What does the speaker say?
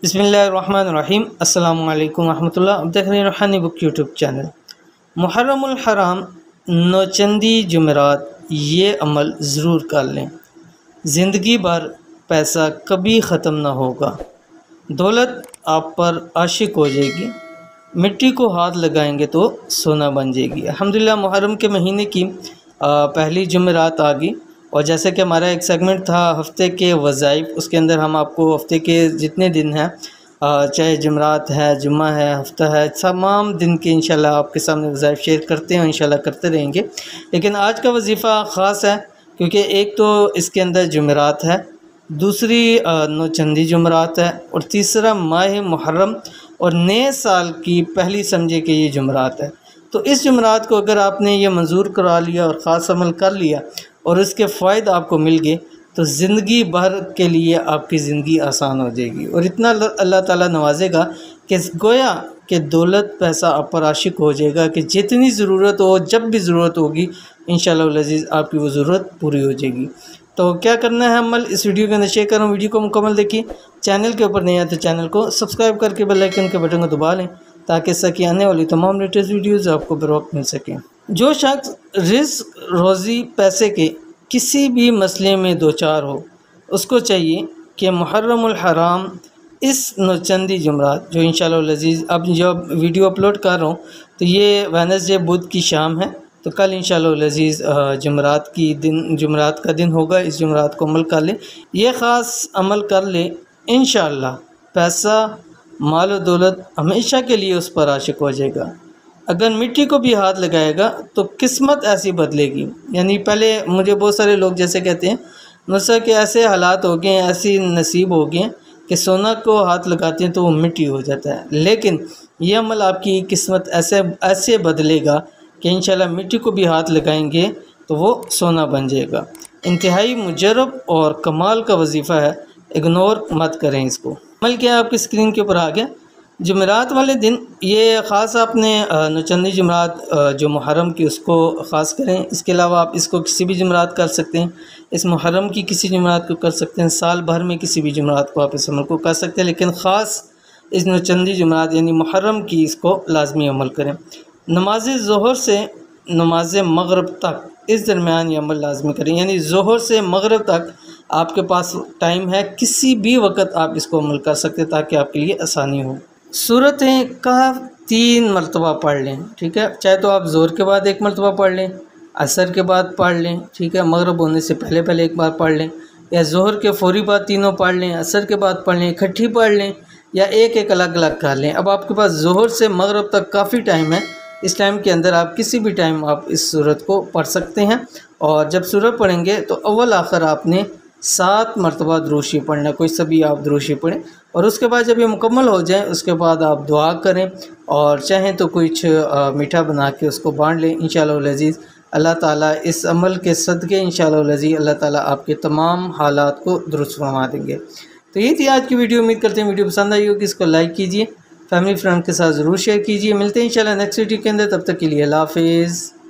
बिस्मिल्लाहिर्रहमानिर्रहीम अस्सलामु अलैकुम रहमतुल्लाह। अब देख रहे हैं रूहानी बुक यूट्यूब चैनल। मुहर्रमुल हराम नौचंदी जुमेरात ये अमल ज़रूर कर लें। ज़िंदगी भर पैसा कभी ख़त्म ना होगा। दौलत आप पर आशिक हो जाएगी। मिट्टी को हाथ लगाएंगे तो सोना बन जाएगी। अल्हम्दुलिल्लाह मुहर्रम के महीने की पहली जुमेरात आ गई और जैसे कि हमारा एक सेगमेंट था हफ़्ते के वज़ाइफ, उसके अंदर हम आपको हफ़्ते के जितने दिन हैं चाहे जुमरात है, जुम्मा है, हफ़्ता है, तमाम दिन के इंशाल्लाह आपके सामने वज़ाइफ शेयर करते हैं, इंशाल्लाह करते रहेंगे। लेकिन आज का वजीफ़ा ख़ास है क्योंकि एक तो इसके अंदर जुमरात है, दूसरी नौचंदी जुमरात है और तीसरा माह मुहर्रम और नए साल की पहली समझे कि ये जुमरात है। तो इस जुमरात को अगर आपने ये मंजूर करा लिया और ख़ास अमल कर लिया और इसके फ़ायदे आपको मिल गए तो ज़िंदगी भर के लिए आपकी ज़िंदगी आसान हो जाएगी और इतना अल्लाह ताला नवाजेगा कि गोया कि दौलत पैसा आप पर आशिक हो जाएगा कि जितनी ज़रूरत हो, जब भी ज़रूरत होगी इंशाअल्लाह अज़ीज़ आपकी वो ज़रूरत पूरी हो जाएगी। तो क्या करना है अमल, इस वीडियो के अंदर शेयर करूँ। वीडियो को मुकम्मल देखिए। चैनल के ऊपर नहीं आए तो चैनल को सब्सक्राइब करके बेल आइकन के बटन को दबा लें ताकि इससे कि आने वाली तमाम लेटेस्ट वीडियोज़ आपको बर वक्त मिल सकें। जो शख्स रिज़्क़, रोज़ी, पैसे के किसी भी मसले में दो चार हो, उसको चाहिए कि मुहर्रमुल हराम इस नौचंदी जुमरात जो इंशाअल्लाह अज़ीज़ अब जो वीडियो अपलोड कर रहा हूँ तो ये वेडनेसडे बुध की शाम है, तो कल इंशाअल्लाह अज़ीज़ जुमरात का दिन होगा। इस जुमरात को अमल कर ले, ये ख़ास अमल कर ले, इंशाअल्लाह पैसा, माल और दौलत हमेशा के लिए उस पर आशिक हो जाएगा। अगर मिट्टी को भी हाथ लगाएगा तो किस्मत ऐसी बदलेगी। यानी पहले मुझे बहुत सारे लोग जैसे कहते हैं मुझसे कि ऐसे हालात हो गए, ऐसी नसीब हो गए कि सोना को हाथ लगाते हैं तो वो मिट्टी हो जाता है। लेकिन ये अमल आपकी किस्मत ऐसे बदलेगा कि इंशाल्लाह मिट्टी को भी हाथ लगाएंगे तो वो सोना बन जाएगा। इंतहाई मुजरब और कमाल का वजीफ़ा है, इग्नोर मत करें इसको। अमल क्या आपकी स्क्रीन के ऊपर आ गया। जुमेरात वाले दिन ये ख़ास आपने नौचंदी जुमेरात जो मुहर्रम की उसको ख़ास करें। इसके अलावा आप इसको किसी भी जुमेरात कर सकते हैं, इस मुहर्रम की किसी जुमेरात को कर सकते हैं, साल भर में किसी भी जुमेरात को आप इस अमल को कर सकते हैं। लेकिन ख़ास इस नौचंदी जुमेरात यानी मुहर्रम की इसको लाजमी अमल करें। नमाज ज़ोहर से नमाज मगरिब तक इस दरमियान ये अमल लाजमी करें। यानी ज़ोहर से मगरिब तक आपके पास टाइम है, किसी भी वक्त आप इसको अमल कर सकते हैं ताकि आपके लिए आसानी हो। सूरतें का 3 मरतबा पढ़ लें, ठीक है। चाहे तो आप ज़ोहर के बाद 1 मरतबा पढ़ लें, असर के बाद पढ़ लें, ठीक है, मगरिब होने से पहले पहले एक बार पढ़ लें, या ज़ोहर के फ़ौरी बाद तीनों पढ़ लें, असर के बाद पढ़ लें, इकट्ठी पढ़ लें, या एक एक अलग अलग कर लें। अब आपके पास ज़ोहर से मगरिब तक काफ़ी टाइम है। इस टाइम के अंदर आप किसी भी टाइम आप इस सूरत को पढ़ सकते हैं। और जब सूरत पढ़ेंगे तो अव्वल आखिर आपने 7 मरतबा दुरूद शरीफ पढ़ना, कोई सभी आप दुरूद शरीफ पढ़ें। और उसके बाद जब ये मुकम्मल हो जाए उसके बाद आप दुआ करें और चाहें तो कुछ मीठा बना के उसको बांट लें। इंशाअल्लाह अज़ीज़ अल्लाह ताला इस अमल के सदक़े इंशाअल्लाह अज़ीज़ अल्लाह ताला आपके तमाम हालात को दुरुस्त फरमा देंगे। तो ये थी आज की वीडियो। उम्मीद करते हैं वीडियो पसंद आई होगी। इसको लाइक कीजिए, फैमिली फ्रेंड के साथ ज़रूर शेयर कीजिए। मिलते हैं इंशाअल्लाह नेक्स्ट वीडियो के अंदर, तब तक के लिए अल्लाह हाफ़िज़।